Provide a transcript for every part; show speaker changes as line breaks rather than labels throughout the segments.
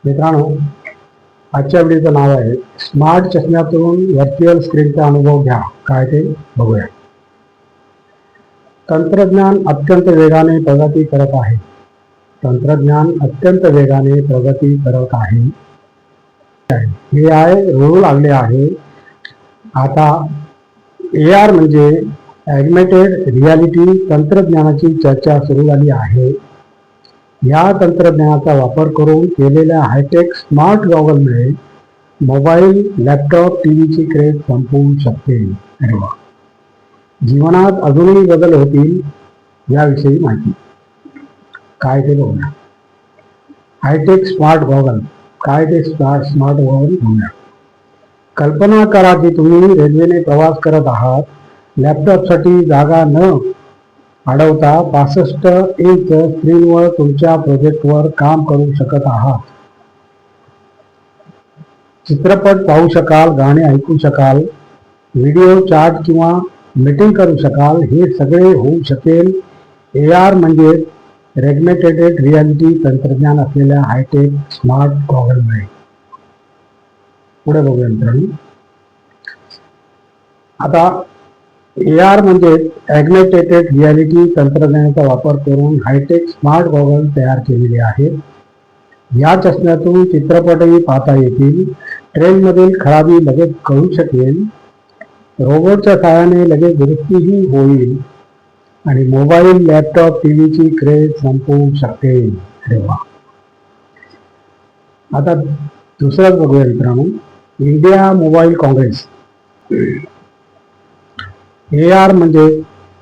मित्रांनो, आजच्या व्हिडिओचं नाव आहे स्मार्ट चष्म्यातून व्हर्च्युअल स्क्रीनचा अनुभव घ्या. काय ते बघूया. तंत्रज्ञान अत्यंत वेगाने प्रगती करत आहे. AI रोडू लागले आहे. आता AR म्हणजे ॲग्मेंटेड रियालिटी तंत्रज्ञानाची चर्चा सुरू झाली आहे. या तंत्रज्ञानाचा वापर करून केलेल्या हायटेक स्मार्ट गॉगलमुळे मोबाईल, लॅपटॉप, टीव्हीची क्रेज संपवू शकते. अरे वा. जीवनात अजूनही बदल होतील याविषयी माहिती. काय ते बघूया. Hi tech smart goggle. काय ते स्मार्ट गॉगल बघूया. कल्पना करा की तुम्ही रेल्वेने प्रवास करत आहात. लॅपटॉपसाठी जागा न अडवता 65 इंच स्क्रीनवर तुमच्या प्रोजेक्टवर काम करू शकत आहात. चित्रपट पाहू शकाल, गाणे ऐकू शकाल, व्हिडिओ चॅट किंवा मीटिंग करू शकाल. हे सगळे होऊ शकेल AR म्हणजे ॲग्मेंटेड रियालिटी तंत्रज्ञान असलेल्या हायटेक स्मार्ट गॉगलमुळे. पुढे बघूया मित्रांनो. आता AR म्हणजे ॲग्मेंटेड रियालिटी तंत्रज्ञानाचा वापर करून हायटेक स्मार्ट गॉगल तयार केलेले आहेत. या चष्म्यातून चित्रपटही पाहता येतील. ट्रेनमधील खराबी लगेच कळू शकेल. रोबोटच्या सहाय्याने लगेच दुरुस्तीही होईल आणि मोबाईल, लॅपटॉप, टीव्हीची क्रेज संपवू शकते. अरे वा. आता दुसरंच बघूया मित्रांनो. India mobile Congress. AR म्हणजे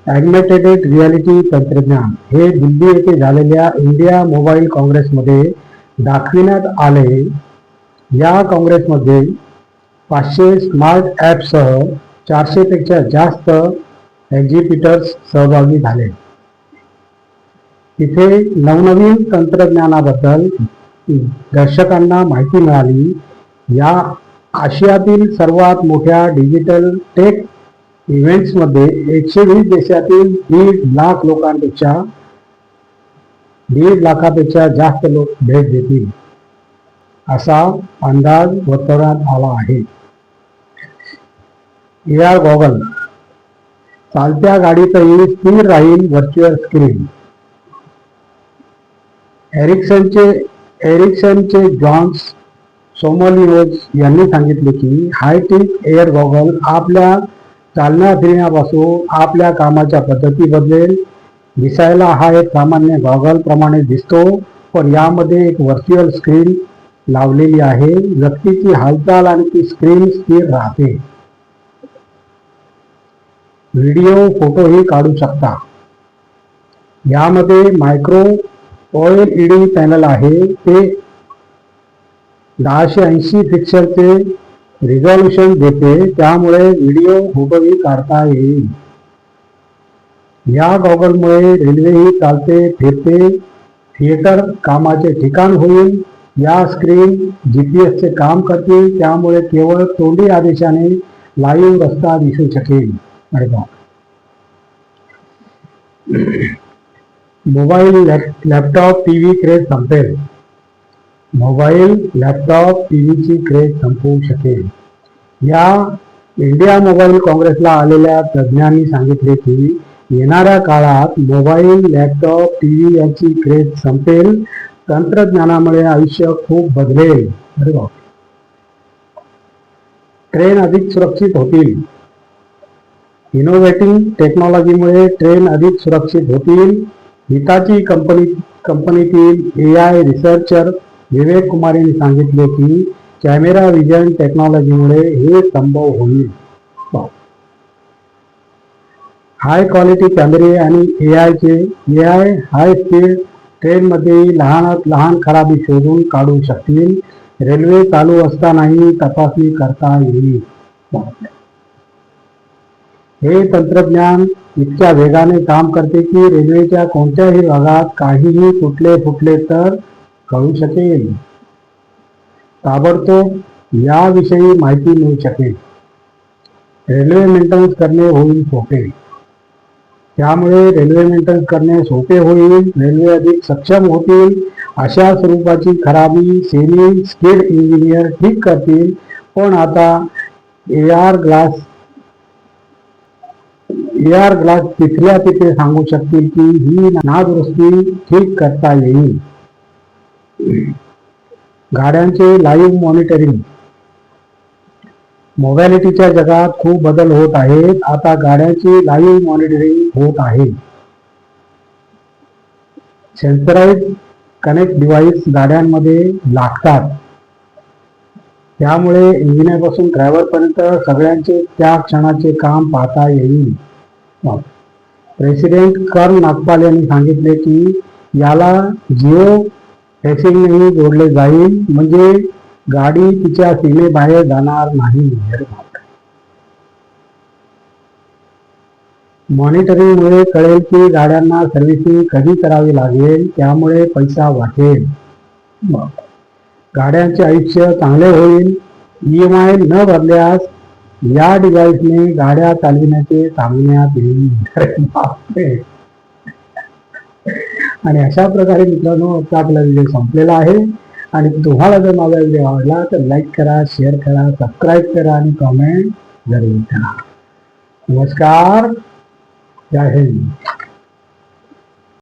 ॲग्मेंटेड रियालिटी तंत्रज्ञान हे दिल्ली येथे झालेल्या इंडिया मोबाईल काँग्रेसमध्ये दाखविण्यात आले. या काँग्रेसमध्ये 500 स्मार्ट ॲपसह 400 पेक्षा जास्त एक्झिबिटर्स सहभागी झाले. तिथे नवनवीन तंत्रज्ञानाबद्दल दर्शकांना माहिती मिळाली. या आशियातील सर्वात मोठ्या डिजिटल टेक इव्हेंट्समध्ये 120 देशातील 1.5 लाखापेक्षा जास्त लोक भेट देतील असा अंदाज वर्तवण्यात आला आहे. AR goggle. चालत्या गाडीतही स्थिर राहील व्हर्च्युअल स्क्रीन. एरिक्सनचे जॉन्स सोमोलिओज यांनी सांगितले की हायटेक एअर गॉगल आपल्या चालण्या फिरण्यापासून आपल्या कामाच्या पद्धती बदलेल. दिसायला हा एक सामान्य गॉगल प्रमाणे दिसतो, पण यामध्ये एक व्हर्च्युअल स्क्रीन लावलेली आहे. व्यक्तीची हालचाल आणि ती स्क्रीन स्थिर राहते. व्हिडिओ, फोटोही काढू शकता. यामध्ये मायक्रो OLED पॅनल आहे. ते 1080 पिक्सलचे रिझॉल्युशन देते, त्यामुळे व्हिडिओ, फोटोही काढता येईल. या गॉगलमुळे रेल्वेही चालते फिरते. थिएटर कामाचे ठिकाण होईल. या स्क्रीन GPS चे काम करतील, त्यामुळे केवळ तोंडी आदेशाने लाईव्ह रस्ता दिसू शकेल. अरे बाप. मोबाईल, लॅपटॉप, टीव्ही क्रेज संपेल. मोबाईल, लॅपटॉप, टीव्हीची क्रेज संपवू शकेल. या इंडिया मोबाईल काँग्रेसला आलेल्या तज्ज्ञांनी सांगितले की येणाऱ्या काळात मोबाईल, लॅपटॉप, टीव्ही यांची क्रेज संपेल. तंत्रज्ञानामुळे आयुष्य खूप बदलेल. अरे बाप. ट्रेन अधिक सुरक्षित होतील. इनोव्हेटिव्ह टेक्नॉलॉजीमुळे ट्रेन अधिक सुरक्षित होतील. हिताची कंपनीतील AI रिसर्चर विवेक कुमार यांनी सांगितले की कॅमेरा विजन टेक्नॉलॉजीमुळे हे संभव होईल. हाय क्वालिटी कॅमेरे आणि AI हाय स्पीड ट्रेनमध्ये लहानात लहान खराबी शोधून काढू शकतील. रेल्वे चालू असतानाही तपासणी करता येईल. हे तंत्रज्ञान इतक्या वेगाने काम करते की रेल्वेच्या कोणत्याही भागात काहीही फुटले तर कळू शकेल. ताबडतोब याविषयी माहिती मिळू शकेल. रेल्वे मेंटेनन्स करणे होईल सोपे. त्यामुळे रेल्वे मेंटेनन्स करणे सोपे होईल. रेल्वे अधिक सक्षम होतील अशा स्वरूपाची खराबी सेमी स्किल्ड इंजिनियर ठीक करतील, पण आता एआर ग्लास तिथल्या तिथे सांगू शकतील की ही नादुरुस्ती ठीक करता येईल. गाड्यांचे लाईव्ह मॉनिटरिंग. मोबॅलिटीच्या जगात खूप बदल होत आहेत. आता गाड्यांची लाईव्ह मॉनिटरिंग होत आहे. सेन्सराइज कनेक्ट डिव्हाइस गाड्यांमध्ये लागतात. त्यामुळे इंजिनियरपासून ड्रायव्हरपर्यंत सगळ्यांचे त्या क्षणाचे काम पाहता येईल. प्रेसिडेंट कर्न नागपाल यांनी सांगितले की याला जिओ टॅगिंगनेही जोडले जाईल, म्हणजे गाडी तिच्या सीमेबाहेर जाणार नाही. मॉनिटरिंगमुळे कळेल की गाड्यांना सर्व्हिसिंग कधी करावी लागेल, त्यामुळे पैसा वाचेल. गाड्यांचे आयुष्य चांगले होईल. EMI न भरल्यास या डिव्हाइसने गाड्या चालविण्याचे सांगण्यात येईल. आणि अशा प्रकारे मित्रांनो आजचा आपला व्हिडिओ संपलेला आहे. आणि तुम्हाला जर माझा व्हिडिओ आवडला तर लाईक करा, शेअर करा, सबस्क्राईब करा आणि कमेंट जरूर करा. नमस्कार. जय हिंद.